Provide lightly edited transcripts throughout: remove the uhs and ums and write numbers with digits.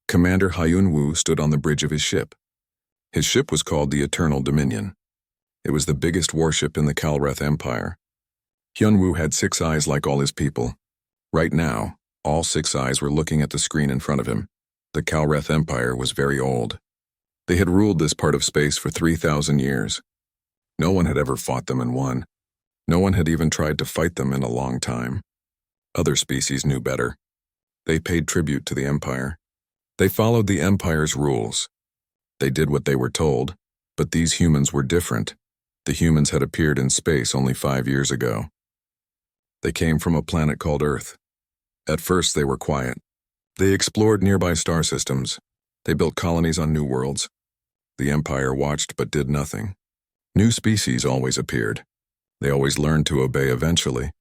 Commander Hyun-woo stood on the bridge of his ship. His ship was called the Eternal Dominion. It was the biggest warship in the Kalreth Empire. Hyun-woo had 6 eyes like all his people. Right now, all 6 eyes were looking at the screen in front of him. The Kalreth Empire was very old. They had ruled this part of space for 3,000 years. No one had ever fought them and won. No one had even tried to fight them in a long time. Other species knew better. They paid tribute to the Empire. They followed the Empire's rules. They did what they were told, but these humans were different. The humans had appeared in space only 5 years ago. They came from a planet called Earth. At first they were quiet. They explored nearby star systems. They built colonies on new worlds. The Empire watched but did nothing. New species always appeared. They always learned to obey eventually.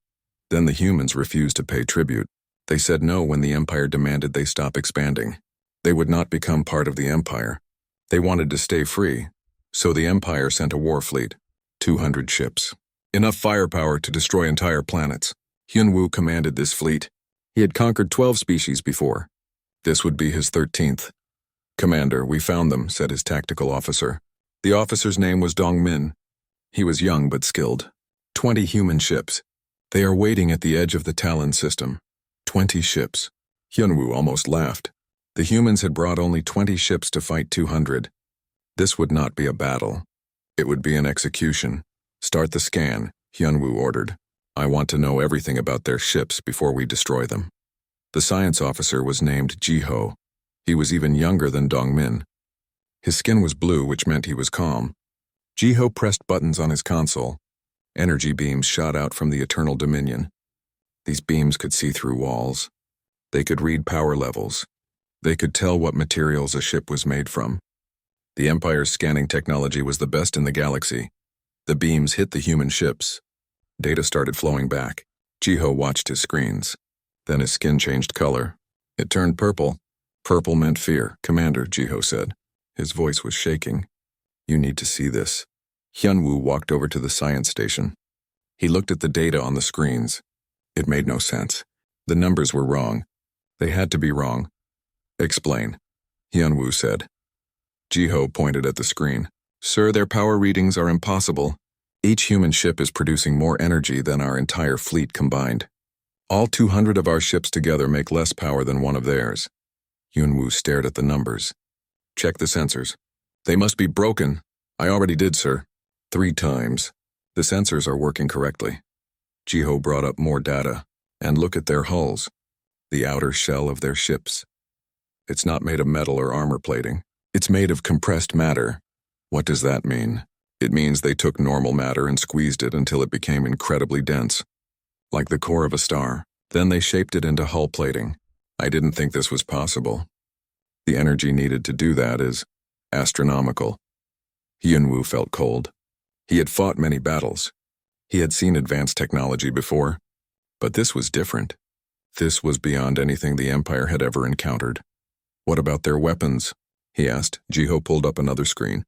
Then the humans refused to pay tribute. They said no when the Empire demanded they stop expanding. They would not become part of the Empire. They wanted to stay free, so the Empire sent a war fleet, 200 ships. Enough firepower to destroy entire planets. Hyun-woo commanded this fleet. He had conquered 12 species before. This would be his 13th. "Commander, we found them," said his tactical officer. The officer's name was Dong-min. He was young but skilled. 20 human ships. They are waiting at the edge of the Talon system. 20 ships. Hyun-woo almost laughed. The humans had brought only 20 ships to fight 200. This would not be a battle. It would be an execution. "Start the scan," Hyun-woo ordered. "I want to know everything about their ships before we destroy them." The science officer was named Ji-ho. He was even younger than Dong-min. His skin was blue, which meant he was calm. Ji-ho pressed buttons on his console. Energy beams shot out from the Eternal Dominion. These beams could see through walls. They could read power levels. They could tell what materials a ship was made from. The Empire's scanning technology was the best in the galaxy. The beams hit the human ships. Data started flowing back. Ji-ho watched his screens. Then his skin changed color. It turned purple. Purple meant fear. "Commander," Ji-ho said. His voice was shaking. "You need to see this." Hyun-woo walked over to the science station. He looked at the data on the screens. It made no sense. The numbers were wrong. They had to be wrong. "Explain," Hyun-woo said. Ji-ho pointed at the screen. "Sir, their power readings are impossible. Each human ship is producing more energy than our entire fleet combined. All 200 of our ships together make less power than one of theirs." Hyun-woo stared at the numbers. "Check the sensors." "They must be broken." "I already did, sir. 3 times. The sensors are working correctly." Ji-ho brought up more data. "And look at their hulls. The outer shell of their ships. It's not made of metal or armor plating. It's made of compressed matter." "What does that mean?" "It means they took normal matter and squeezed it until it became incredibly dense, like the core of a star. Then they shaped it into hull plating. I didn't think this was possible. The energy needed to do that is astronomical." Hyun-woo felt cold. He had fought many battles. He had seen advanced technology before. But this was different. This was beyond anything the Empire had ever encountered. "What about their weapons?" he asked. Ji-ho pulled up another screen.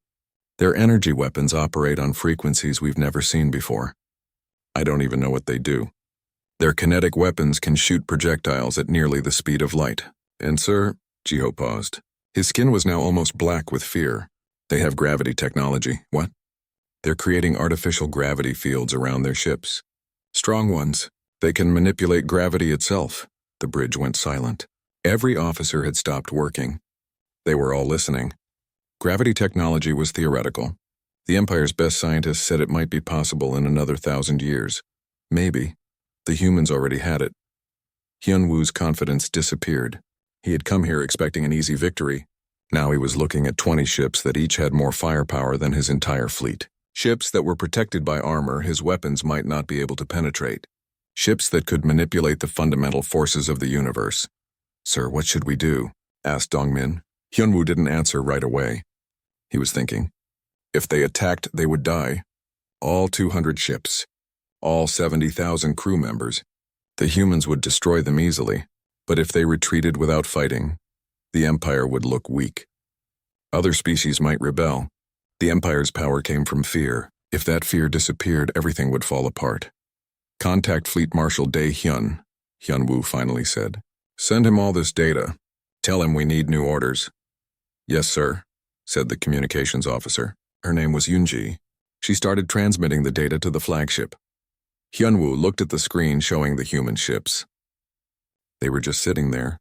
"Their energy weapons operate on frequencies we've never seen before. I don't even know what they do. Their kinetic weapons can shoot projectiles at nearly the speed of light. And sir," Ji-ho paused. His skin was now almost black with fear. "They have gravity technology." "What?" "They're creating artificial gravity fields around their ships. Strong ones. They can manipulate gravity itself." The bridge went silent. Every officer had stopped working. They were all listening. Gravity technology was theoretical. The Empire's best scientists said it might be possible in another 1,000 years. Maybe. The humans already had it. Hyun-woo's confidence disappeared. He had come here expecting an easy victory. Now he was looking at 20 ships that each had more firepower than his entire fleet. Ships that were protected by armor his weapons might not be able to penetrate. Ships that could manipulate the fundamental forces of the universe. "Sir, what should we do?" asked Dong-min. Hyun-woo didn't answer right away. He was thinking. If they attacked, they would die. All 200 ships. All 70,000 crew members. The humans would destroy them easily. But if they retreated without fighting, the Empire would look weak. Other species might rebel. The Empire's power came from fear. If that fear disappeared, everything would fall apart. "Contact Fleet Marshal Dae-hyun," Hyun-woo finally said. "Send him all this data. Tell him we need new orders. Yes, sir, said the communications officer. Her name was Yunji. She started transmitting the data to the flagship. Hyunwoo looked at the screen showing the human ships. They were just sitting there,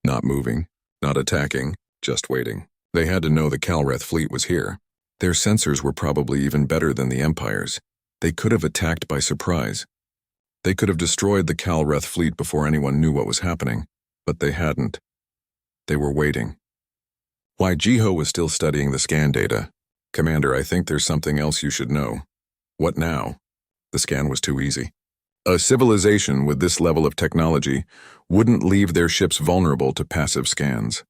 not moving, not attacking, just waiting. They had to know the Calreth fleet was here. Their sensors were probably even better than the Empire's. They could have attacked by surprise. They could have destroyed the Calreth fleet before anyone knew what was happening, but they hadn't. They were waiting. Why Jiho was still studying the scan data. Commander, I think there's something else you should know. What now? The scan was too easy. A civilization with this level of technology wouldn't leave their ships vulnerable to passive scans.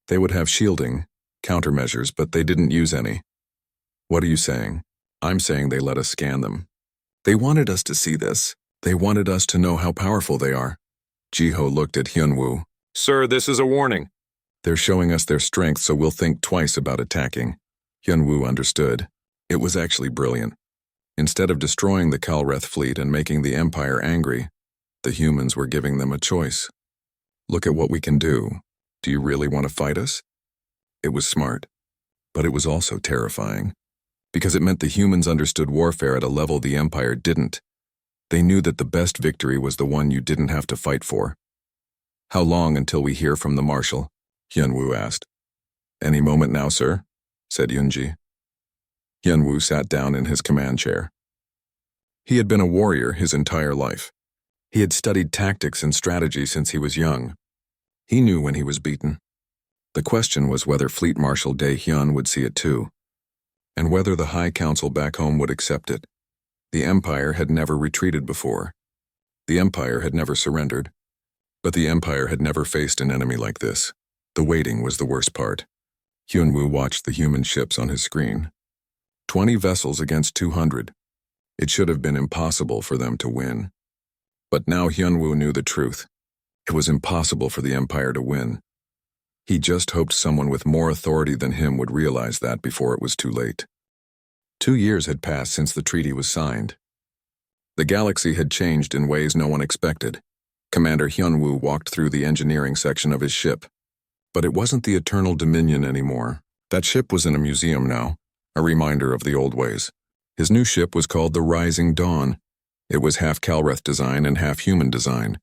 They would have shielding, countermeasures, but they didn't use any. What are you saying? I'm saying they let us scan them. They wanted us to see this. They wanted us to know how powerful they are. Jiho looked at Hyunwoo. Sir, this is a warning. They're showing us their strength, so we'll think twice about attacking. Hyunwoo understood. It was actually brilliant. Instead of destroying the Calreth fleet and making the Empire angry, the humans were giving them a choice. Look at what we can do. Do you really want to fight us? It was smart, but it was also terrifying, because it meant the humans understood warfare at a level the Empire didn't. They knew that the best victory was the one you didn't have to fight for. How long until we hear from the Marshal? Hyunwoo asked. Any moment now, sir, said Yunji. Hyunwoo sat down in his command chair. He had been a warrior his entire life. He had studied tactics and strategy since he was young. He knew when he was beaten. The question was whether Fleet Marshal Dae-hyun would see it too, and whether the High Council back home would accept it. The Empire had never retreated before. The Empire had never surrendered. But the Empire had never faced an enemy like this. The waiting was the worst part. Hyunwoo watched the human ships on his screen. 20 vessels against 200. It should have been impossible for them to win. But now Hyunwoo knew the truth. It was impossible for the Empire to win. He just hoped someone with more authority than him would realize that before it was too late. 2 years had passed since the treaty was signed. The galaxy had changed in ways no one expected. Commander Hyunwoo walked through the engineering section of his ship. But it wasn't the Eternal Dominion anymore. That ship was in a museum now, a reminder of the old ways. His new ship was called the Rising Dawn. It was half Calreth design and half human design.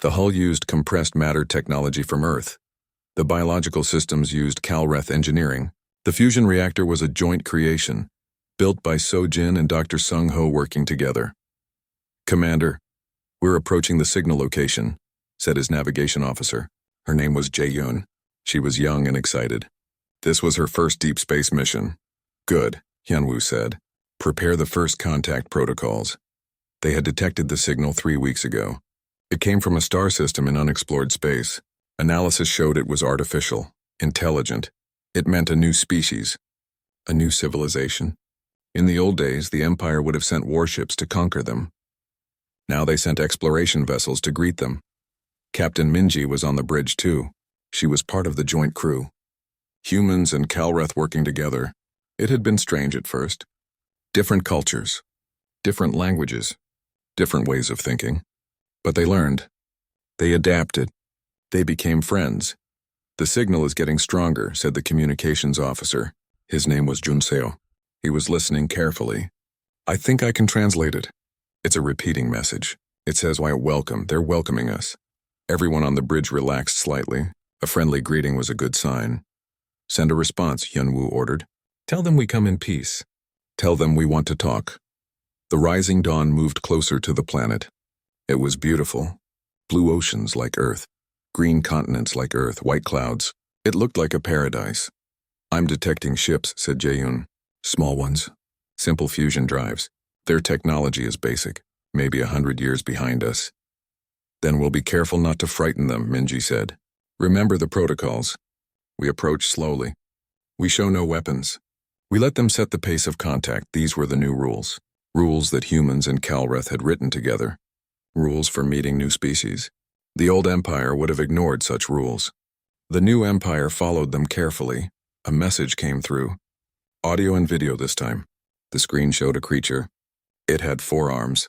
The hull used compressed matter technology from Earth. The biological systems used Calreth engineering. The fusion reactor was a joint creation, built by Sojin and Dr. Sung-ho working together. Commander, we're approaching the signal location, said his navigation officer. Her name was Jae-yoon. She was young and excited. This was her first deep space mission. Good, Hyunwoo said. Prepare the first contact protocols. They had detected the signal 3 weeks ago. It came from a star system in unexplored space. Analysis showed it was artificial, intelligent. It meant a new species, a new civilization. In the old days, the Empire would have sent warships to conquer them. Now they sent exploration vessels to greet them. Captain Minji was on the bridge too. She was part of the joint crew. Humans and Calreth working together. It had been strange at first. Different cultures, different languages, different ways of thinking. But they learned. They adapted. They became friends. The signal is getting stronger, said the communications officer. His name was Junseo. He was listening carefully. I think I can translate it. It's a repeating message. It says, "Why, welcome. They're welcoming us." Everyone on the bridge relaxed slightly. A friendly greeting was a good sign. Send a response, Hyunwoo ordered. Tell them we come in peace. Tell them we want to talk. The rising dawn moved closer to the planet. It was beautiful. Blue oceans like Earth. Green continents like Earth, white clouds. It looked like a paradise. I'm detecting ships, said Jae-yoon. Small ones. Simple fusion drives. Their technology is basic, maybe 100 years behind us. Then we'll be careful not to frighten them, Minji said. Remember the protocols. We approach slowly. We show no weapons. We let them set the pace of contact. These were the new rules. Rules that humans and Calreth had written together. Rules for meeting new species. The old Empire would have ignored such rules. The new Empire followed them carefully. A message came through. Audio and video this time. The screen showed a creature. It had 4 arms,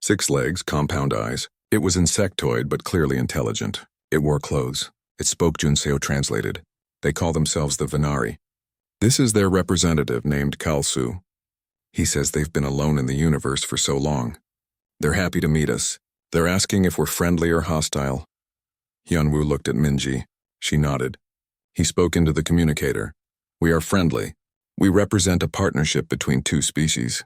6 legs, compound eyes. It was insectoid but clearly intelligent. It wore clothes. It spoke Junseo translated. They call themselves the Venari. This is their representative named Kalsu. He says they've been alone in the universe for so long. They're happy to meet us. They're asking if we're friendly or hostile. Hyunwoo looked at Minji. She nodded. He spoke into the communicator. We are friendly. We represent a partnership between two species.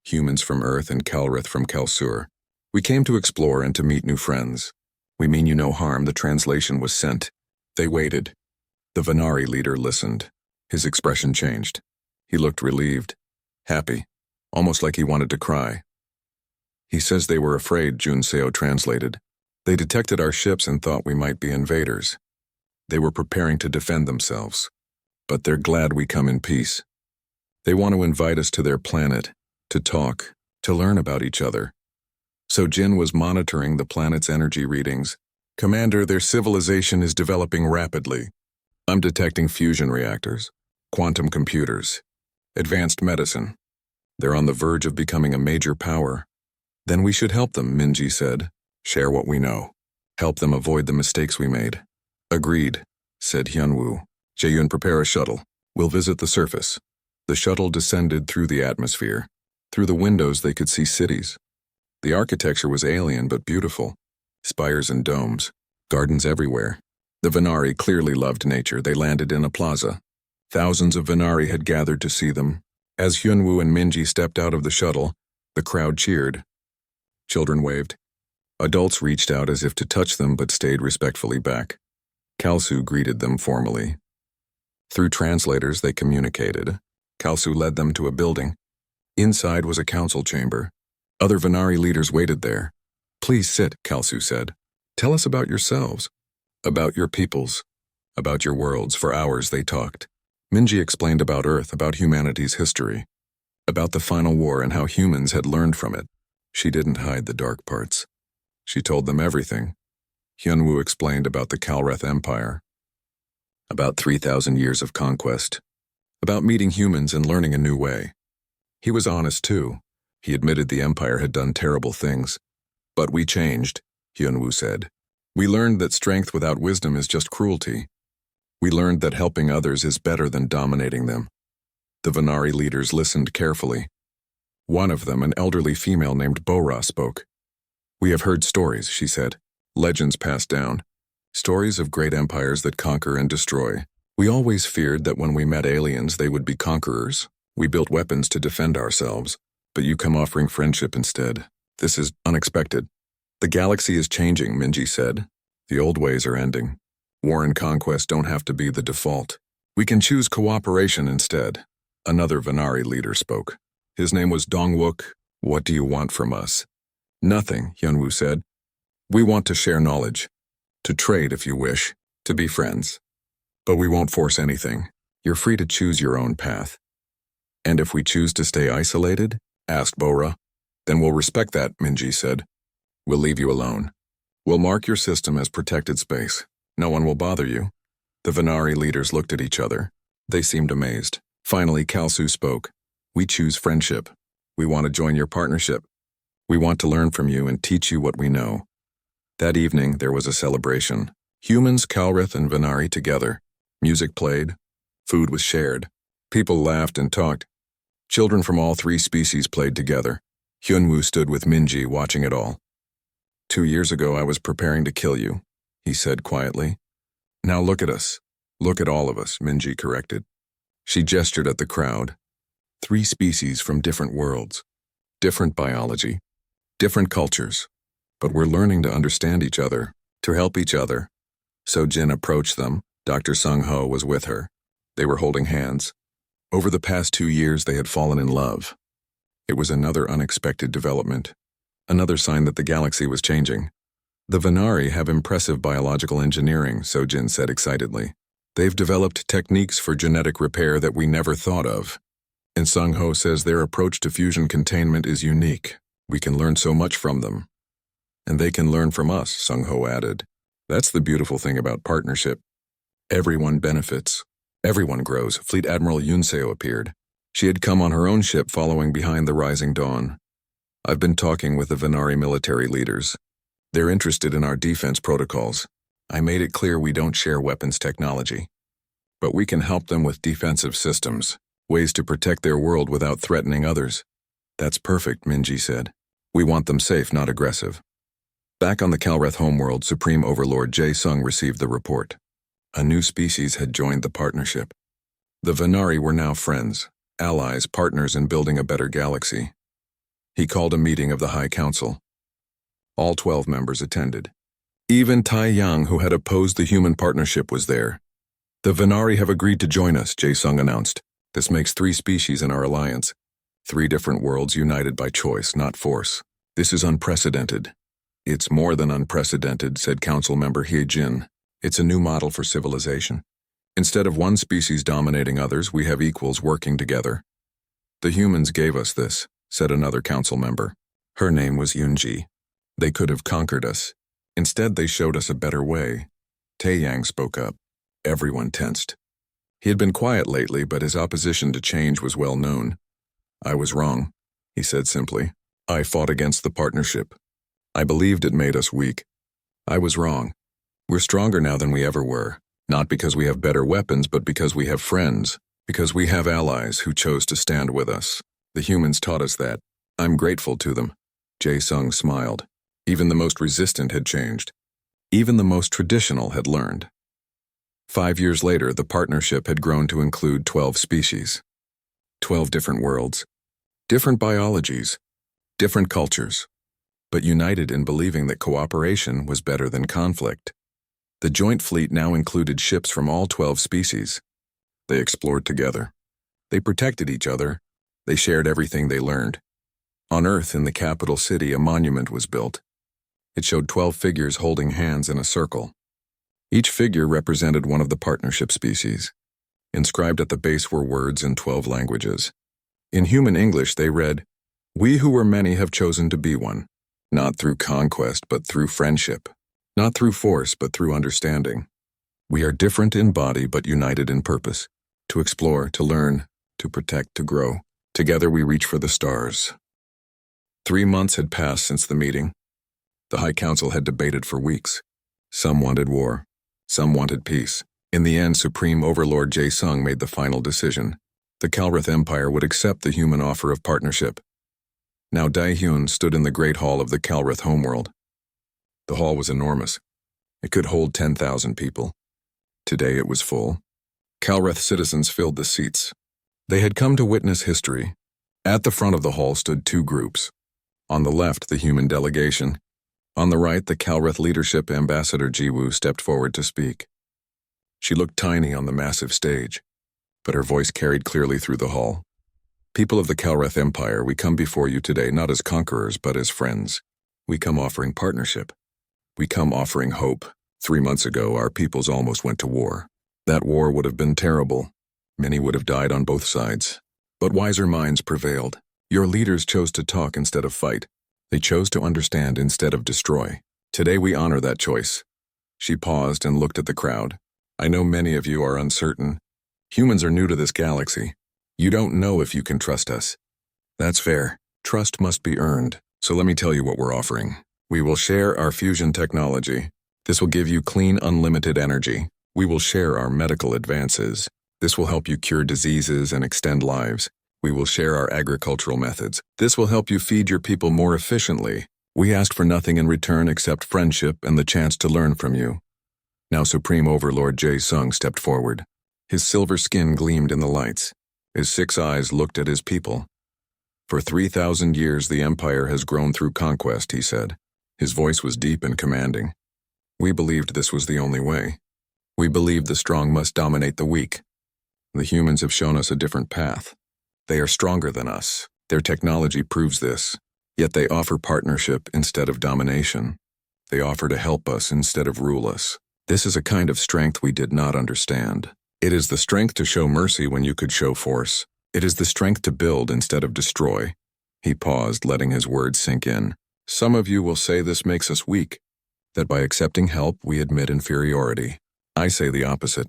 Humans from Earth and Kalrith from Kelsur. We came to explore and to meet new friends. We mean you no harm. The translation was sent. They waited. The Venari leader listened. His expression changed. He looked relieved, happy, almost like he wanted to cry. He says they were afraid, Junseo translated. They detected our ships and thought we might be invaders. They were preparing to defend themselves. But they're glad we come in peace. They want to invite us to their planet, to talk, to learn about each other. So Jin was monitoring the planet's energy readings. Commander, their civilization is developing rapidly. I'm detecting fusion reactors, quantum computers, advanced medicine. They're on the verge of becoming a major power. Then we should help them, Minji said. Share what we know. Help them avoid the mistakes we made. Agreed, said Hyunwoo. Jaehyun, prepare a shuttle. We'll visit the surface. The shuttle descended through the atmosphere. Through the windows they could see cities. The architecture was alien but beautiful. Spires and domes, gardens everywhere. The Venari clearly loved nature. They landed in a plaza. Thousands of Venari had gathered to see them. As Hyunwoo and Minji stepped out of the shuttle, the crowd cheered. Children waved. Adults reached out as if to touch them but stayed respectfully back. Kalsu greeted them formally. Through translators they communicated. Kalsu led them to a building. Inside was a council chamber. Other Venari leaders waited there. Please sit, Kalsu said. Tell us about yourselves, about your peoples, about your worlds. For hours they talked. Minji explained about Earth, about humanity's history, about the final war and how humans had learned from it. She didn't hide the dark parts. She told them everything. Hyunwoo explained about the Kalreth Empire, about 3,000 years of conquest, about meeting humans and learning a new way. He was honest too. He admitted the Empire had done terrible things. But we changed, Hyunwoo said. We learned that strength without wisdom is just cruelty. We learned that helping others is better than dominating them. The Venari leaders listened carefully. One of them, an elderly female named Bora, spoke. We have heard stories, she said. Legends passed down. Stories of great empires that conquer and destroy. We always feared that when we met aliens they would be conquerors. We built weapons to defend ourselves. But you come offering friendship instead. This is unexpected. The galaxy is changing, Minji said. The old ways are ending. War and conquest don't have to be the default. We can choose cooperation instead. Another Venari leader spoke. His name was Dongwook. What do you want from us? Nothing, Hyunwoo said. We want to share knowledge. To trade if you wish. To be friends. But we won't force anything. You're free to choose your own path. And if we choose to stay isolated? Asked Bora. Then we'll respect that, Minji said. We'll leave you alone. We'll mark your system as protected space. No one will bother you. The Venari leaders looked at each other. They seemed amazed. Finally, Kalsu spoke. We choose friendship. We want to join your partnership. We want to learn from you and teach you what we know. That evening, there was a celebration. Humans, Kalrith, and Venari together. Music played. Food was shared. People laughed and talked. Children from all three species played together. Hyunwoo stood with Minji watching it all. 2 years ago, I was preparing to kill you, he said quietly. Now look at us. Look at all of us, Minji corrected. She gestured at the crowd. 3 species from different worlds. Different biology. Different cultures. But we're learning to understand each other, to help each other. So Jin approached them. Dr. Sung-ho was with her. They were holding hands. Over the past 2 years, they had fallen in love. It was another unexpected development. Another sign that the galaxy was changing. The Venari have impressive biological engineering, Sojin said excitedly. They've developed techniques for genetic repair that we never thought of. And Sung-ho says their approach to fusion containment is unique. We can learn so much from them. And they can learn from us, Sung-ho added. That's the beautiful thing about partnership. Everyone benefits. Everyone grows. Fleet Admiral Yunseo appeared. She had come on her own ship following behind the rising dawn. I've been talking with the Venari military leaders. They're interested in our defense protocols. I made it clear we don't share weapons technology. But we can help them with defensive systems, ways to protect their world without threatening others. That's perfect, Minji said. We want them safe, not aggressive. Back on the Calreth homeworld, Supreme Overlord Jae-sung received the report. A new species had joined the partnership. The Venari were now friends, allies, partners in building a better galaxy. He called a meeting of the High Council. All 12 members attended. Even Tai Yang, who had opposed the human partnership, was there. The Venari have agreed to join us, Jae-sung announced. This makes 3 species in our alliance. 3 different worlds united by choice, not force. This is unprecedented. It's more than unprecedented, said Council Member Hye Jin. It's a new model for civilization. Instead of one species dominating others, we have equals working together. The humans gave us this, said another council member. Her name was Yunji. They could have conquered us. Instead, they showed us a better way. Taeyang spoke up. Everyone tensed. He had been quiet lately, but his opposition to change was well known. I was wrong, he said simply. I fought against the partnership. I believed it made us weak. I was wrong. We're stronger now than we ever were, not because we have better weapons, but because we have friends, because we have allies who chose to stand with us. The humans taught us that. I'm grateful to them. Jae-sung smiled. Even the most resistant had changed. Even the most traditional had learned. 5 years later, the partnership had grown to include 12 species. 12 different worlds, different biologies, different cultures, but united in believing that cooperation was better than conflict. The joint fleet now included ships from all 12 species. They explored together. They protected each other. They shared everything they learned. On Earth, in the capital city, a monument was built. It showed 12 figures holding hands in a circle. Each figure represented one of the partnership species. Inscribed at the base were words in 12 languages. In human English, they read, "We who were many have chosen to be one, not through conquest, but through friendship, not through force, but through understanding. We are different in body, but united in purpose, to explore, to learn, to protect, to grow. Together we reach for the stars." 3 months had passed since the meeting. The High Council had debated for weeks. Some wanted war. Some wanted peace. In the end, Supreme Overlord Jae-sung made the final decision. The Calreth Empire would accept the human offer of partnership. Now Daehyun stood in the Great Hall of the Calreth homeworld. The hall was enormous. It could hold 10,000 people. Today it was full. Calreth citizens filled the seats. They had come to witness history. At the front of the hall stood 2 groups. On the left, the human delegation. On the right, the Calreth leadership ambassador Jiwoo stepped forward to speak. She looked tiny on the massive stage, but her voice carried clearly through the hall. People of the Calreth Empire, we come before you today not as conquerors, but as friends. We come offering partnership. We come offering hope. 3 months ago, our peoples almost went to war. That war would have been terrible. Many would have died on both sides. But wiser minds prevailed. Your leaders chose to talk instead of fight. They chose to understand instead of destroy. Today we honor that choice. She paused and looked at the crowd. I know many of you are uncertain. Humans are new to this galaxy. You don't know if you can trust us. That's fair. Trust must be earned. So let me tell you what we're offering. We will share our fusion technology. This will give you clean, unlimited energy. We will share our medical advances. This will help you cure diseases and extend lives. We will share our agricultural methods. This will help you feed your people more efficiently. We ask for nothing in return except friendship and the chance to learn from you. Now Supreme Overlord Jae-sung stepped forward. His silver skin gleamed in the lights. His 6 eyes looked at his people. For 3,000 years the Empire has grown through conquest, he said. His voice was deep and commanding. We believed this was the only way. We believed the strong must dominate the weak. The humans have shown us a different path. They are stronger than us. Their technology proves this. Yet they offer partnership instead of domination. They offer to help us instead of rule us. This is a kind of strength we did not understand. It is the strength to show mercy when you could show force. It is the strength to build instead of destroy. He paused, letting his words sink in. Some of you will say this makes us weak, that by accepting help we admit inferiority. I say the opposite.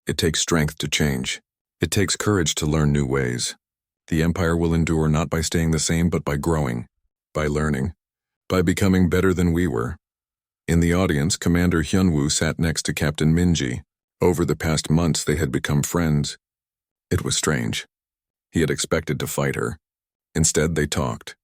It takes strength to change. It takes courage to learn new ways. The Empire will endure not by staying the same, but by growing, by learning, by becoming better than we were. In the audience, Commander Hyunwoo sat next to Captain Minji. Over the past months, they had become friends. It was strange. He had expected to fight her. Instead, they talked.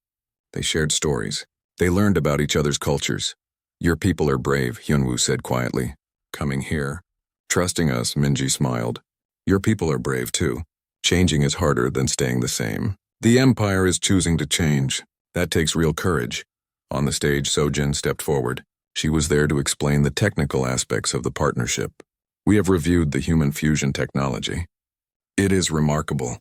They shared stories. They learned about each other's cultures. Your people are brave, Hyunwoo said quietly. Coming here. Trusting us, Minji smiled. Your people are brave too. Changing is harder than staying the same. The Empire is choosing to change. That takes real courage. On the stage, Sojin stepped forward. She was there to explain the technical aspects of the partnership. We have reviewed the human fusion technology. It is remarkable.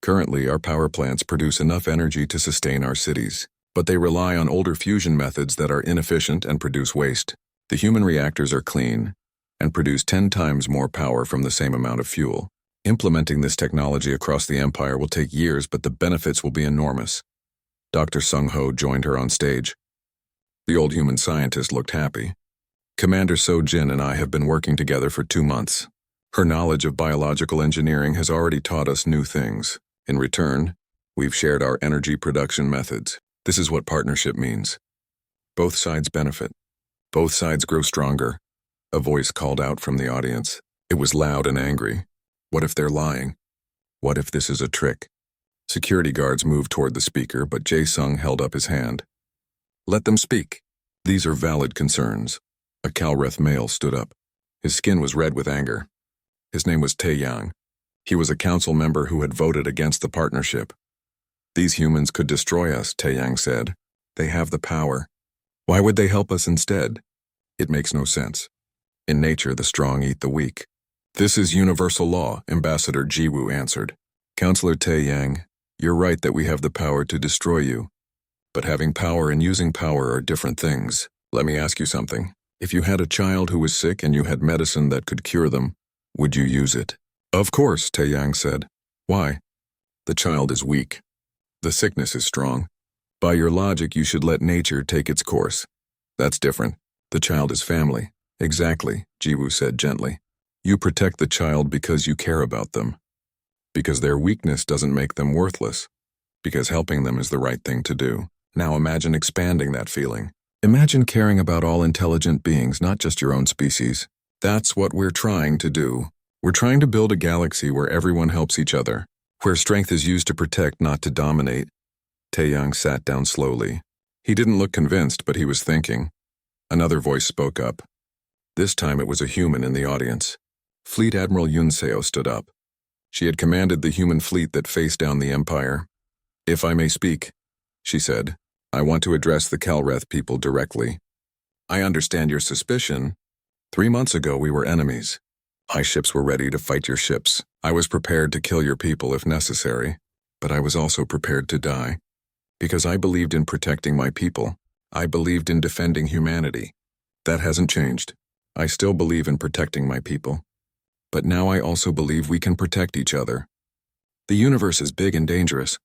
Currently, our power plants produce enough energy to sustain our cities, but they rely on older fusion methods that are inefficient and produce waste. The human reactors are clean and produce 10 times more power from the same amount of fuel. Implementing this technology across the Empire will take years, but the benefits will be enormous. Dr. Sung-ho joined her on stage. The old human scientist looked happy. Commander So-jin and I have been working together for 2 months. Her knowledge of biological engineering has already taught us new things. In return, we've shared our energy production methods. This is what partnership means. Both sides benefit. Both sides grow stronger. A voice called out from the audience. It was loud and angry. What if they're lying? What if this is a trick? Security guards moved toward the speaker, but Jae-sung held up his hand. Let them speak. These are valid concerns. A Calreth male stood up. His skin was red with anger. His name was Tae-yang. He was a council member who had voted against the partnership. These humans could destroy us, Tae-yang said. They have the power. Why would they help us instead? It makes no sense. In nature, the strong eat the weak. This is universal law, Ambassador Jiwoo answered. Counselor Tae-yang, you're right that we have the power to destroy you. But having power and using power are different things. Let me ask you something. If you had a child who was sick and you had medicine that could cure them, would you use it? Of course, Tae-yang said. Why? The child is weak. The sickness is strong. By your logic, you should let nature take its course. That's different. The child is family. Exactly, Jiwoo said gently. You protect the child because you care about them. Because their weakness doesn't make them worthless. Because helping them is the right thing to do. Now imagine expanding that feeling. Imagine caring about all intelligent beings, not just your own species. That's what we're trying to do. We're trying to build a galaxy where everyone helps each other, where strength is used to protect, not to dominate. Tae-yang sat down slowly. He didn't look convinced, but he was thinking. Another voice spoke up. This time it was a human in the audience. Fleet Admiral Yunseo stood up. She had commanded the human fleet that faced down the Empire. If I may speak, she said, I want to address the Calreth people directly. I understand your suspicion. 3 months ago we were enemies. My ships were ready to fight your ships. I was prepared to kill your people if necessary, but I was also prepared to die. Because I believed in protecting my people. I believed in defending humanity. That hasn't changed. I still believe in protecting my people. But now I also believe we can protect each other. The universe is big and dangerous.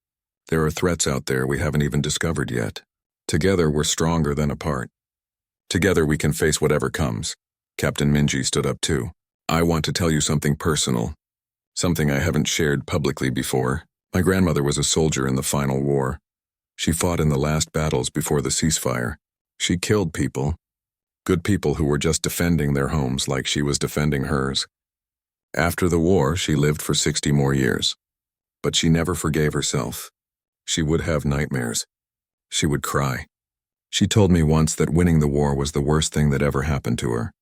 There are threats out there we haven't even discovered yet. Together we're stronger than apart. Together we can face whatever comes. Captain Minji stood up too. I want to tell you something personal. Something I haven't shared publicly before. My grandmother was a soldier in the final war. She fought in the last battles before the ceasefire. She killed people. Good people who were just defending their homes like she was defending hers. After the war, she lived for 60 more years. But she never forgave herself. She would have nightmares. She would cry. She told me once that winning the war was the worst thing that ever happened to her.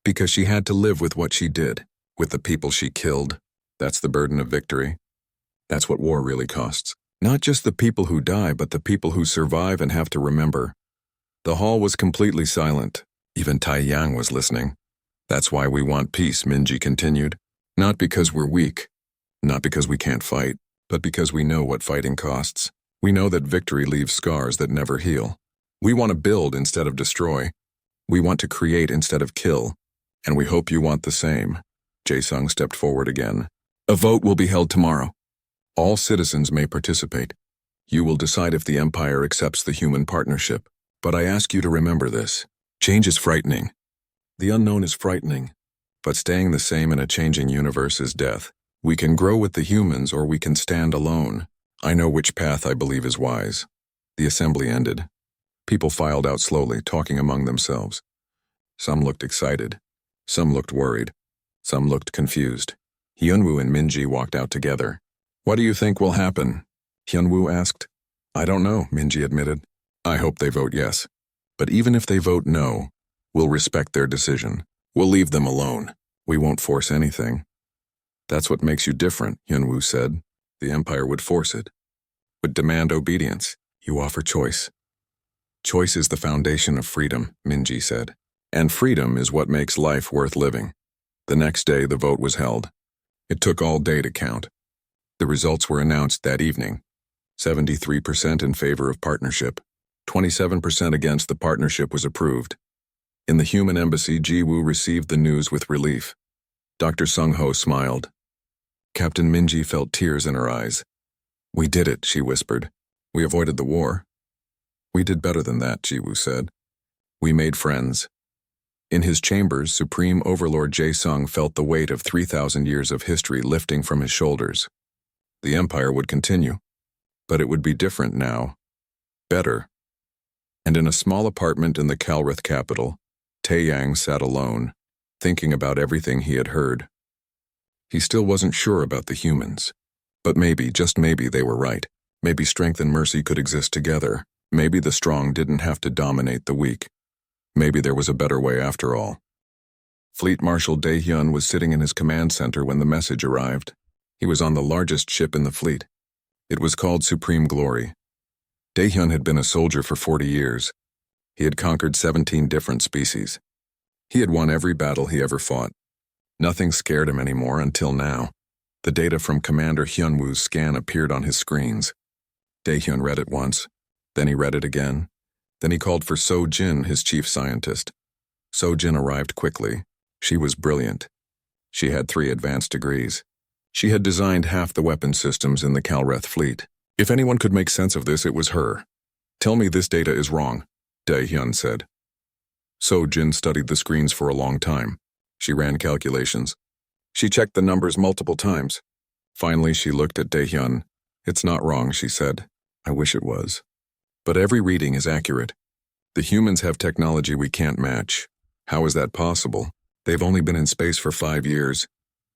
Because she had to live with what she did, with the people she killed. That's the burden of victory. That's what war really costs. Not just the people who die, but the people who survive and have to remember. The hall was completely silent. Even Tae-yang was listening. That's why we want peace, Minji continued. Not because we're weak. Not because we can't fight, but because we know what fighting costs. We know that victory leaves scars that never heal. We want to build instead of destroy. We want to create instead of kill. And we hope you want the same. Jae-sung stepped forward again. A vote will be held tomorrow. All citizens may participate. You will decide if the Empire accepts the human partnership. But I ask you to remember this. Change is frightening. The unknown is frightening. But staying the same in a changing universe is death. We can grow with the humans or we can stand alone. I know which path I believe is wise. The assembly ended. People filed out slowly, talking among themselves. Some looked excited. Some looked worried. Some looked confused. Hyunwoo and Minji walked out together. "What do you think will happen?" Hyunwoo asked. "I don't know," Minji admitted. "I hope they vote yes. But even if they vote no, we'll respect their decision. We'll leave them alone. We won't force anything." "That's what makes you different," Hyunwoo said. "The Empire would force it. Would demand obedience. You offer choice." "Choice is the foundation of freedom," Minji said. "And freedom is what makes life worth living." The next day, the vote was held. It took all day to count. The results were announced that evening. 73% in favor of partnership. 27% against. The partnership was approved. In the human embassy, Ji-woo received the news with relief. Dr. Sung-ho smiled. Captain Minji felt tears in her eyes. "We did it," she whispered. "We avoided the war." "We did better than that," Ji-woo said. "We made friends." In his chambers, Supreme Overlord Jae-sung felt the weight of 3,000 years of history lifting from his shoulders. The Empire would continue, but it would be different now. Better. And in a small apartment in the Kalrith capital, Taeyang sat alone, thinking about everything he had heard. He still wasn't sure about the humans. But maybe, just maybe, they were right. Maybe strength and mercy could exist together. Maybe the strong didn't have to dominate the weak. Maybe there was a better way after all. Fleet Marshal Dae-hyun was sitting in his command center when the message arrived. He was on the largest ship in the fleet. It was called Supreme Glory. Dae-hyun had been a soldier for 40 years. He had conquered 17 different species. He had won every battle he ever fought. Nothing scared him anymore until now. The data from Commander Hyunwoo's scan appeared on his screens. Dae-hyun read it once. Then he read it again. Then he called for So-jin, his chief scientist. So-jin arrived quickly. She was brilliant. She had 3 advanced degrees. She had designed half the weapon systems in the Kalreth fleet. If anyone could make sense of this, it was her. "Tell me this data is wrong," Dae-hyun said. So-jin studied the screens for a long time. She ran calculations. She checked the numbers multiple times. Finally, she looked at Dae-hyun. "It's not wrong," she said. "I wish it was. But every reading is accurate. The humans have technology we can't match. How is that possible? They've only been in space for 5 years.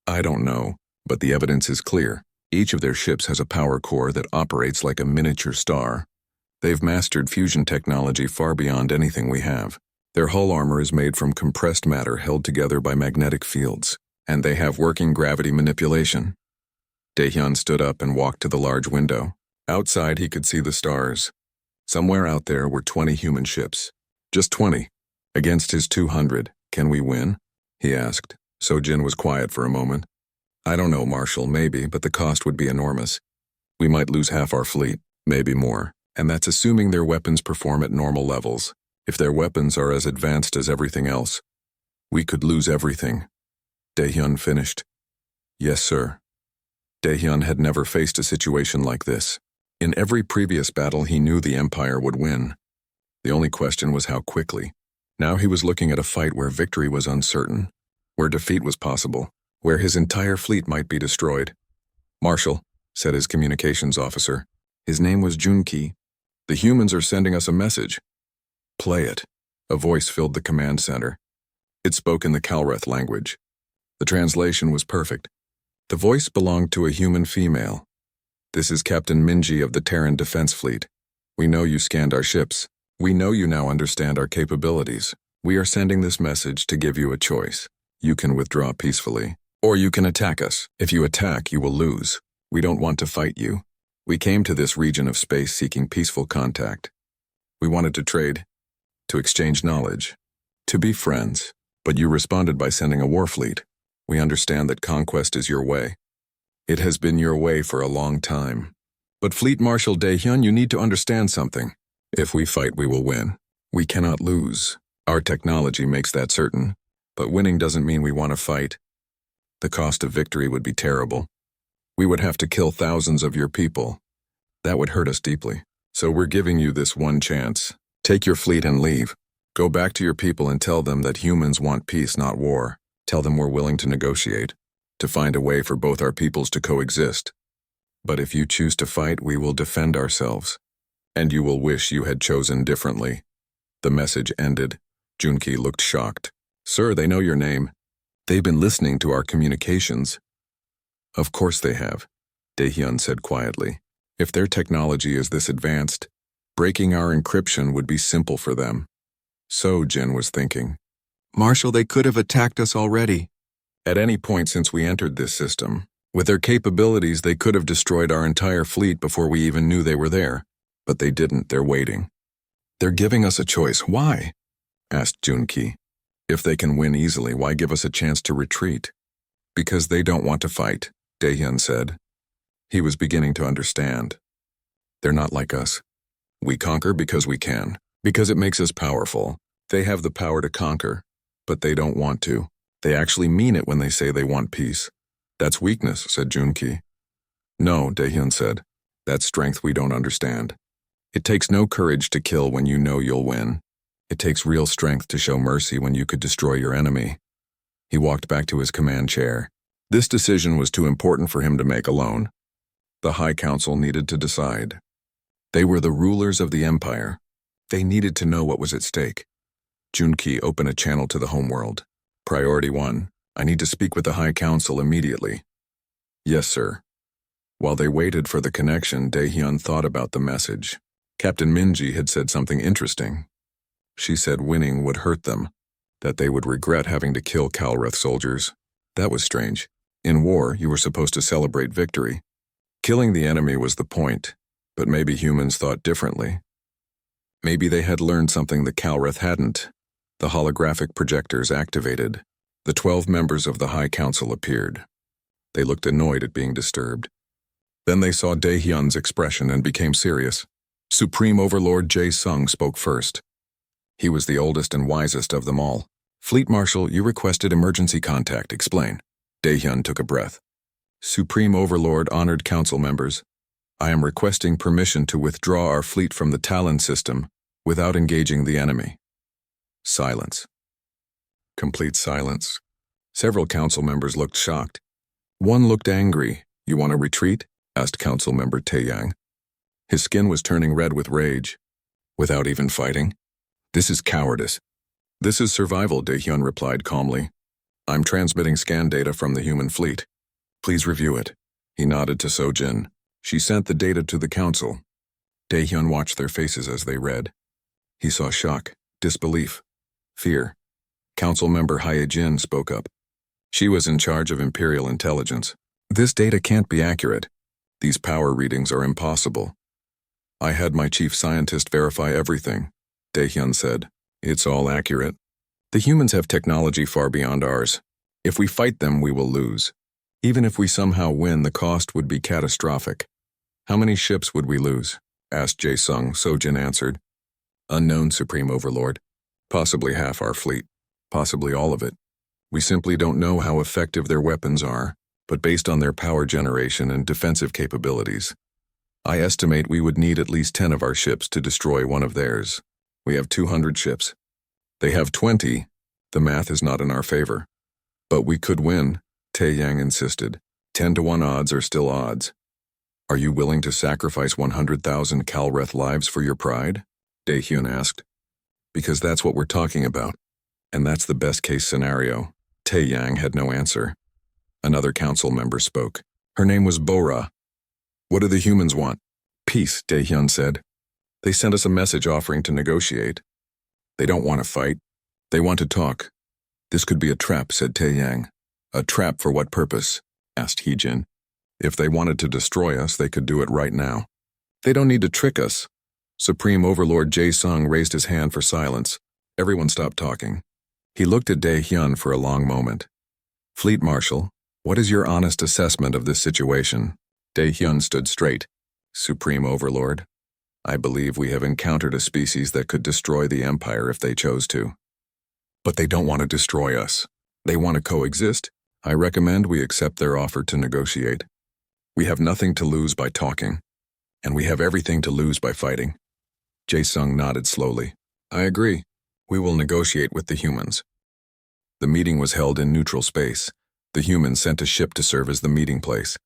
I don't know, but the evidence is clear. Each of their ships has a power core that operates like a miniature star. They've mastered fusion technology far beyond anything we have. Their hull armor is made from compressed matter held together by magnetic fields, and they have working gravity manipulation." Dae-hyun stood up and walked to the large window. Outside, he could see the stars. Somewhere out there were 20 human ships. Just 20. Against his 200. "Can we win?" he asked. So-jin was quiet for a moment. "I don't know, Marshal, maybe, but the cost would be enormous. We might lose half our fleet, maybe more, and that's assuming their weapons perform at normal levels. If their weapons are as advanced as everything else, we could lose everything." Dae-hyun finished. "Yes, sir." Dae-hyun had never faced a situation like this. In every previous battle, he knew the Empire would win. The only question was how quickly. Now he was looking at a fight where victory was uncertain, where defeat was possible, where his entire fleet might be destroyed. "Marshal," said his communications officer. His name was Junki. "The humans are sending us a message." "Play it." A voice filled the command center. It spoke in the Kalreth language. The translation was perfect. The voice belonged to a human female. "This is Captain Minji of the Terran Defense Fleet. We know you scanned our ships. We know you now understand our capabilities. We are sending this message to give you a choice. You can withdraw peacefully, or you can attack us. If you attack, you will lose. We don't want to fight you. We came to this region of space seeking peaceful contact. We wanted to trade, to exchange knowledge, to be friends. But you responded by sending a war fleet. We understand that conquest is your way. It has been your way for a long time. But Fleet Marshal Dae-hyun, you need to understand something. If we fight, we will win. We cannot lose. Our technology makes that certain. But winning doesn't mean we want to fight. The cost of victory would be terrible. We would have to kill thousands of your people. That would hurt us deeply. So we're giving you this one chance. Take your fleet and leave. Go back to your people and tell them that humans want peace, not war. Tell them we're willing to negotiate, to find a way for both our peoples to coexist. But if you choose to fight, we will defend ourselves. And you will wish you had chosen differently." The message ended. Junki looked shocked. Sir, they know your name. They've been listening to our communications. Of course they have, Daehyun said quietly. If their technology is this advanced, breaking our encryption would be simple for them. So Jin was thinking. Marshal, they could have attacked us already. At any point since we entered this system. With their capabilities, they could have destroyed our entire fleet before we even knew they were there. But they didn't, they're waiting. They're giving us a choice. Why? Asked Junki. If they can win easily, why give us a chance to retreat? Because they don't want to fight, Daehyun said. He was beginning to understand. They're not like us. We conquer because we can, because it makes us powerful. They have the power to conquer, but they don't want to. They actually mean it when they say they want peace. That's weakness, said Junki. No, Daehyun said. That's strength we don't understand. It takes no courage to kill when you know you'll win. It takes real strength to show mercy when you could destroy your enemy. He walked back to his command chair. This decision was too important for him to make alone. The High Council needed to decide. They were the rulers of the Empire. They needed to know what was at stake. Junki opened a channel to the homeworld. Priority 1. I need to speak with the High Council immediately. Yes, sir. While they waited for the connection, Daehyun thought about the message. Captain Minji had said something interesting. She said winning would hurt them, that they would regret having to kill Calreth soldiers. That was strange. In war, you were supposed to celebrate victory. Killing the enemy was the point, but maybe humans thought differently. Maybe they had learned something the Calreth hadn't. The holographic projectors activated. The 12 members of the High Council appeared. They looked annoyed at being disturbed. Then they saw Daehyun's expression and became serious. Supreme Overlord Jae-sung spoke first. He was the oldest and wisest of them all. Fleet Marshal, you requested emergency contact. Explain. Daehyun took a breath. Supreme Overlord, honored council members, I am requesting permission to withdraw our fleet from the Talon system without engaging the enemy. Silence. Complete silence. Several council members looked shocked. One looked angry. You want to retreat? Asked council member Taeyang. His skin was turning red with rage. Without even fighting? This is cowardice. This is survival, Daehyun replied calmly. I'm transmitting scan data from the human fleet. Please review it. He nodded to Sojin. She sent the data to the council. Daehyun watched their faces as they read. He saw shock, disbelief, fear. Council member Hyejin spoke up. She was in charge of Imperial intelligence. This data can't be accurate. These power readings are impossible. I had my chief scientist verify everything, Daehyun said. It's all accurate. The humans have technology far beyond ours. If we fight them, we will lose. Even if we somehow win, the cost would be catastrophic. How many ships would we lose? Asked Jae-sung. Sojin answered. Unknown, Supreme Overlord. Possibly half our fleet. Possibly all of it. We simply don't know how effective their weapons are, but based on their power generation and defensive capabilities, I estimate we would need at least 10 of our ships to destroy one of theirs. We have 200 ships. They have 20. The math is not in our favor. But we could win, Taeyang insisted. 10-to-1 odds are still odds. Are you willing to sacrifice 100,000 Calreth lives for your pride? Daehyun asked. Because that's what we're talking about. And that's the best-case scenario. Taeyang had no answer. Another council member spoke. Her name was Bora. What do the humans want? Peace, Daehyun said. They sent us a message offering to negotiate. They don't want to fight. They want to talk. This could be a trap, said Taeyang. A trap for what purpose? Asked Heejin. If they wanted to destroy us, they could do it right now. They don't need to trick us. Supreme Overlord Jae-sung raised his hand for silence. Everyone stopped talking. He looked at Daehyun for a long moment. Fleet Marshal, what is your honest assessment of this situation? Daehyun stood straight. Supreme Overlord, I believe we have encountered a species that could destroy the Empire if they chose to. But they don't want to destroy us. They want to coexist. I recommend we accept their offer to negotiate. We have nothing to lose by talking, and we have everything to lose by fighting. Jae-sung nodded slowly. I agree. We will negotiate with the humans. The meeting was held in neutral space. The humans sent a ship to serve as the meeting place.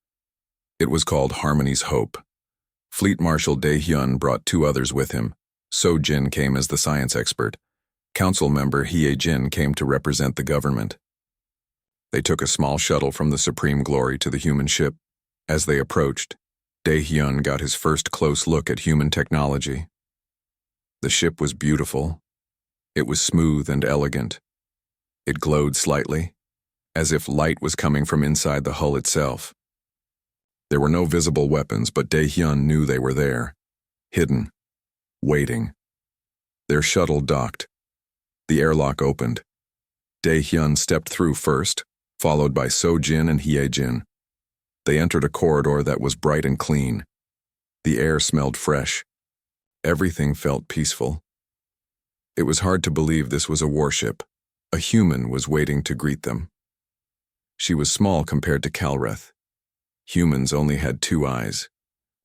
It was called Harmony's Hope. Fleet Marshal Daehyun brought 2 others with him. Sojin came as the science expert. Council member Hye Jin came to represent the government. They took a small shuttle from the Supreme Glory to the human ship. As they approached, Dae-hyun got his first close look at human technology. The ship was beautiful. It was smooth and elegant. It glowed slightly, as if light was coming from inside the hull itself. There were no visible weapons, but Dae-hyun knew they were there, hidden, waiting. Their shuttle docked. The airlock opened. Dae-hyun stepped through first, followed by So-jin and Hye-jin. They entered a corridor that was bright and clean. The air smelled fresh. Everything felt peaceful. It was hard to believe this was a warship. A human was waiting to greet them. She was small compared to Calreth. Humans only had 2 eyes.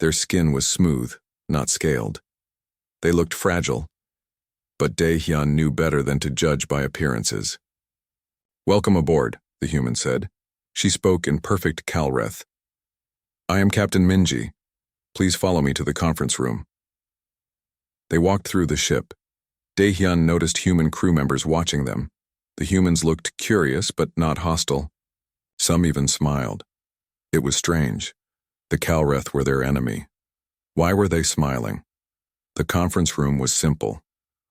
Their skin was smooth, not scaled. They looked fragile, but Dae-hyun knew better than to judge by appearances. "Welcome aboard," the human said. She spoke in perfect Calreth. "I am Captain Minji. Please follow me to the conference room." They walked through the ship. Dae-hyun noticed human crew members watching them. The humans looked curious but not hostile. Some even smiled. It was strange. The Calreth were their enemy. Why were they smiling? The conference room was simple.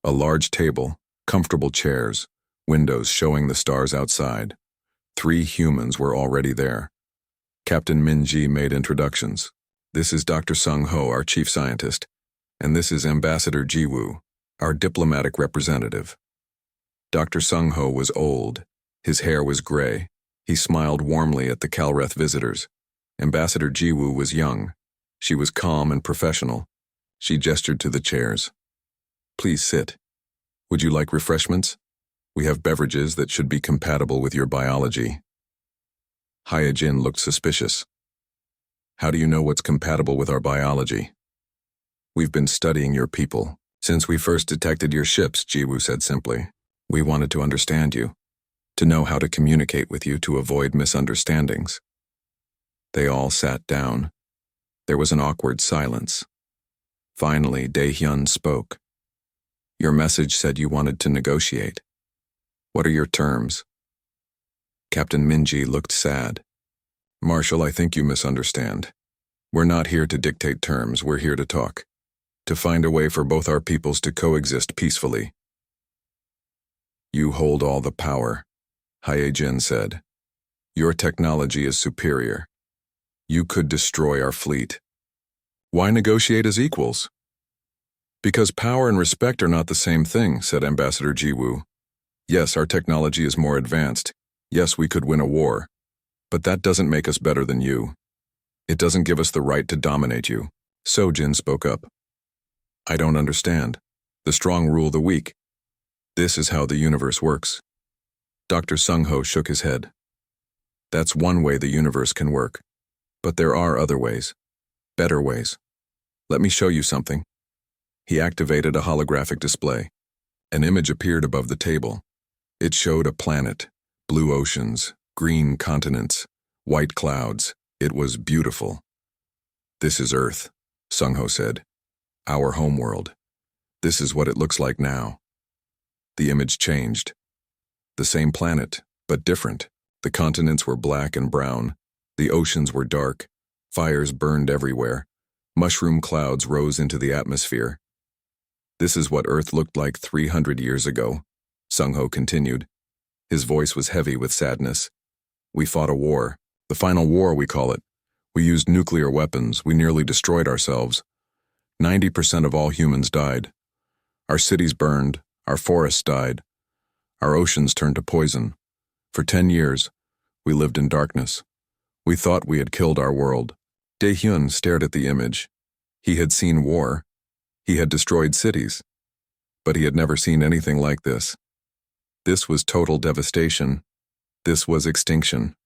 A large table, comfortable chairs, windows showing the stars outside. 3 humans were already there. Captain Minji made introductions. "This is Dr. Sung-ho, our chief scientist, and this is Ambassador Ji-woo, our diplomatic representative." Dr. Sung-ho was old. His hair was gray. He smiled warmly at the Calreth visitors. Ambassador Ji-woo was young. She was calm and professional. She gestured to the chairs. "Please sit. Would you like refreshments? We have beverages that should be compatible with your biology." Hye-jin looked suspicious. "How do you know what's compatible with our biology?" "We've been studying your people. Since we first detected your ships," Ji-woo said simply. "We wanted to understand you, to know how to communicate with you to avoid misunderstandings." They all sat down. There was an awkward silence. Finally, Dae-hyun spoke. "Your message said you wanted to negotiate. What are your terms?" Captain Minji looked sad. "Marshal, I think you misunderstand. We're not here to dictate terms, we're here to talk. To find a way for both our peoples to coexist peacefully." "You hold all the power," Hye-jin said. "Your technology is superior. You could destroy our fleet." "Why negotiate as equals?" "Because power and respect are not the same thing," said Ambassador Ji-woo. "Yes, our technology is more advanced. Yes, we could win a war. But that doesn't make us better than you. It doesn't give us the right to dominate you." So-jin spoke up. "I don't understand. The strong rule the weak. This is how the universe works." Dr. Sung-ho shook his head. "That's one way the universe can work. But there are other ways. Better ways. Let me show you something." He activated a holographic display. An image appeared above the table. It showed a planet, blue oceans, green continents, white clouds. It was beautiful. "This is Earth," Sung-ho said. "Our homeworld. This is what it looks like now." The image changed. The same planet, but different. The continents were black and brown. The oceans were dark. Fires burned everywhere. Mushroom clouds rose into the atmosphere. "This is what Earth looked like 300 years ago," Sung-ho continued. His voice was heavy with sadness. "We fought a war. The final war, we call it. We used nuclear weapons. We nearly destroyed ourselves. 90% of all humans died. Our cities burned. Our forests died. Our oceans turned to poison. For 10 years, we lived in darkness. We thought we had killed our world." Dae-hyun stared at the image. He had seen war. He had destroyed cities. But he had never seen anything like this. This was total devastation. This was extinction.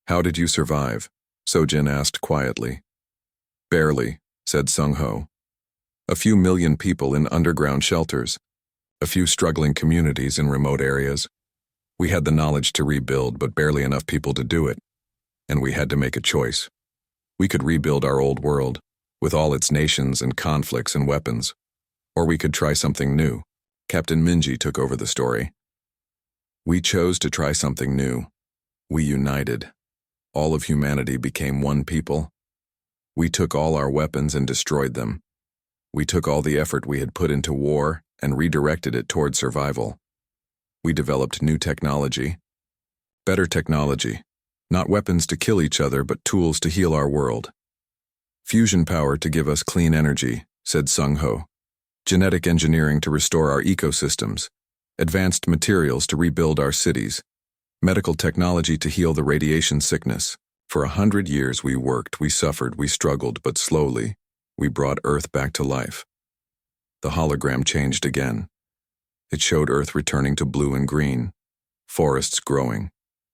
"How did you survive?" So-jin asked quietly. "Barely," said Sung-ho. "A few million people in underground shelters. A few struggling communities in remote areas. We had the knowledge to rebuild, but barely enough people to do it. And we had to make a choice. We could rebuild our old world, with all its nations and conflicts and weapons. Or we could try something new. Captain Minji took over the story. We chose to try something new. We united. All of humanity became one people. We took all our weapons and destroyed them. We took all the effort we had put into war and redirected it toward survival. We developed new technology. Better technology. Not weapons to kill each other, but tools to heal our world. Fusion power to give us clean energy, said Sung Ho. Genetic engineering to restore our ecosystems. Advanced materials to rebuild our cities. Medical technology to heal the radiation sickness. For 100 years we worked, we suffered, we struggled, but slowly, we brought Earth back to life. The hologram changed again. It showed Earth returning to blue and green. Forests growing.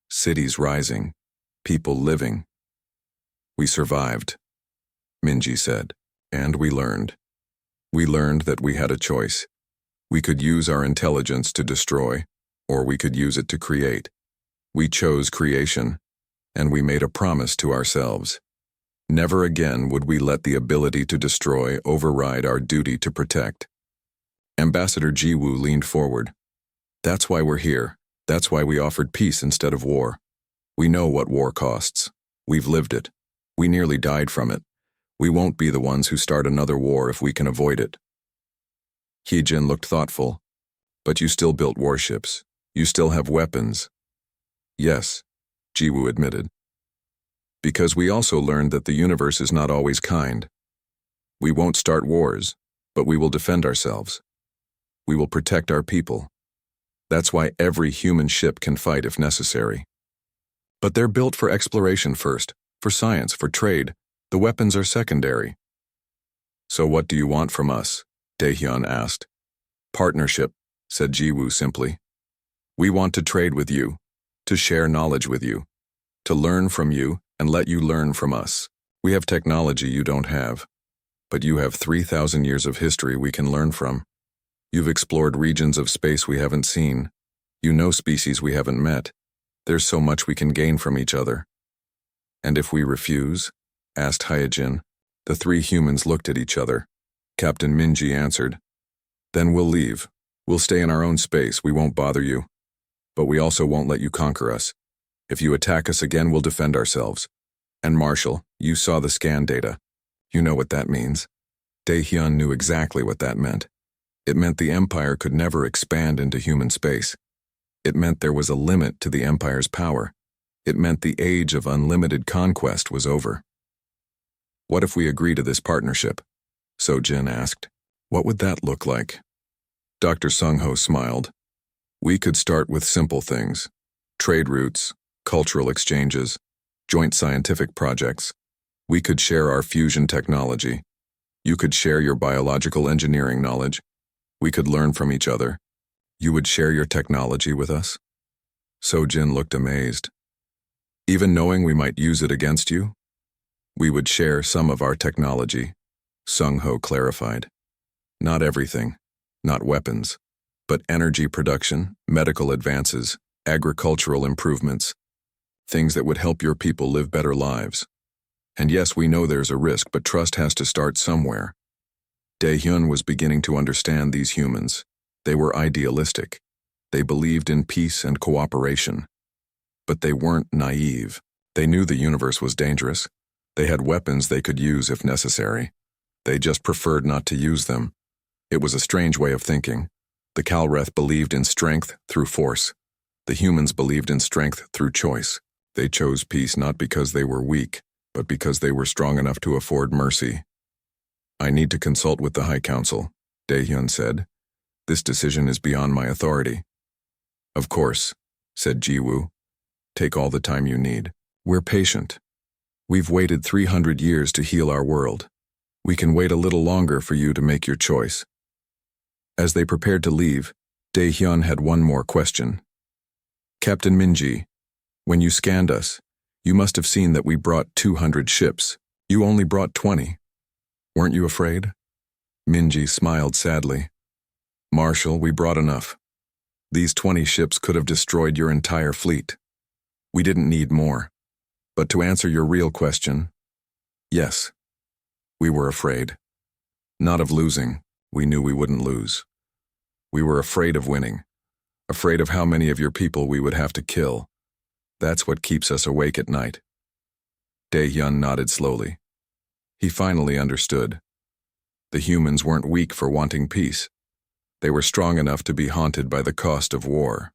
Cities rising. People living. We survived, Minji said, and we learned. We learned that we had a choice. We could use our intelligence to destroy, or we could use it to create. We chose creation, and we made a promise to ourselves. Never again would we let the ability to destroy override our duty to protect. Ambassador Jiwoo leaned forward. That's why we're here. That's why we offered peace instead of war. We know what war costs. We've lived it. We nearly died from it. We won't be the ones who start another war if we can avoid it. Heejin looked thoughtful. But you still built warships. You still have weapons. Yes, Jiwoo admitted. Because we also learned that the universe is not always kind. We won't start wars, but we will defend ourselves. We will protect our people. That's why every human ship can fight if necessary. But they're built for exploration first, for science, for trade. The weapons are secondary. So what do you want from us? Daehyun asked. Partnership, said Jiwoo simply. We want to trade with you, to share knowledge with you, to learn from you and let you learn from us. We have technology you don't have, but you have 3,000 years of history we can learn from. You've explored regions of space we haven't seen. You know species we haven't met. There's so much we can gain from each other. And if we refuse? Asked Hyojin. The three humans looked at each other. Captain Minji answered. Then we'll leave. We'll stay in our own space, we won't bother you. But we also won't let you conquer us. If you attack us again, we'll defend ourselves. And Marshall, you saw the scan data. You know what that means. Daehyun knew exactly what that meant. It meant the Empire could never expand into human space. It meant there was a limit to the Empire's power. It meant the age of unlimited conquest was over. What if we agree to this partnership? Sojin asked. What would that look like? Dr. Sung-ho smiled. We could start with simple things. Trade routes, cultural exchanges, joint scientific projects. We could share our fusion technology. You could share your biological engineering knowledge. We could learn from each other. You would share your technology with us? Sojin looked amazed. Even knowing we might use it against you? We would share some of our technology, Sung-ho clarified. Not everything, not weapons, but energy production, medical advances, agricultural improvements, things that would help your people live better lives. And yes, we know there's a risk, but trust has to start somewhere. Daehyun was beginning to understand these humans. They were idealistic. They believed in peace and cooperation. But they weren't naive. They knew the universe was dangerous. They had weapons they could use if necessary. They just preferred not to use them. It was a strange way of thinking. The Kalreth believed in strength through force. The humans believed in strength through choice. They chose peace not because they were weak, but because they were strong enough to afford mercy. I need to consult with the High Council, Daehyun said. This decision is beyond my authority. Of course, said Jiwoo. Take all the time you need. We're patient. We've waited 300 years to heal our world. We can wait a little longer for you to make your choice. As they prepared to leave, Daehyun had one more question. Captain Minji, when you scanned us, you must have seen that we brought 200 ships. You only brought 20. Weren't you afraid? Minji smiled sadly. Marshal, we brought enough. These 20 ships could have destroyed your entire fleet. We didn't need more. But to answer your real question, yes, we were afraid. Not of losing, we knew we wouldn't lose. We were afraid of winning, afraid of how many of your people we would have to kill. That's what keeps us awake at night. Dae-hyun nodded slowly. He finally understood. The humans weren't weak for wanting peace. They were strong enough to be haunted by the cost of war.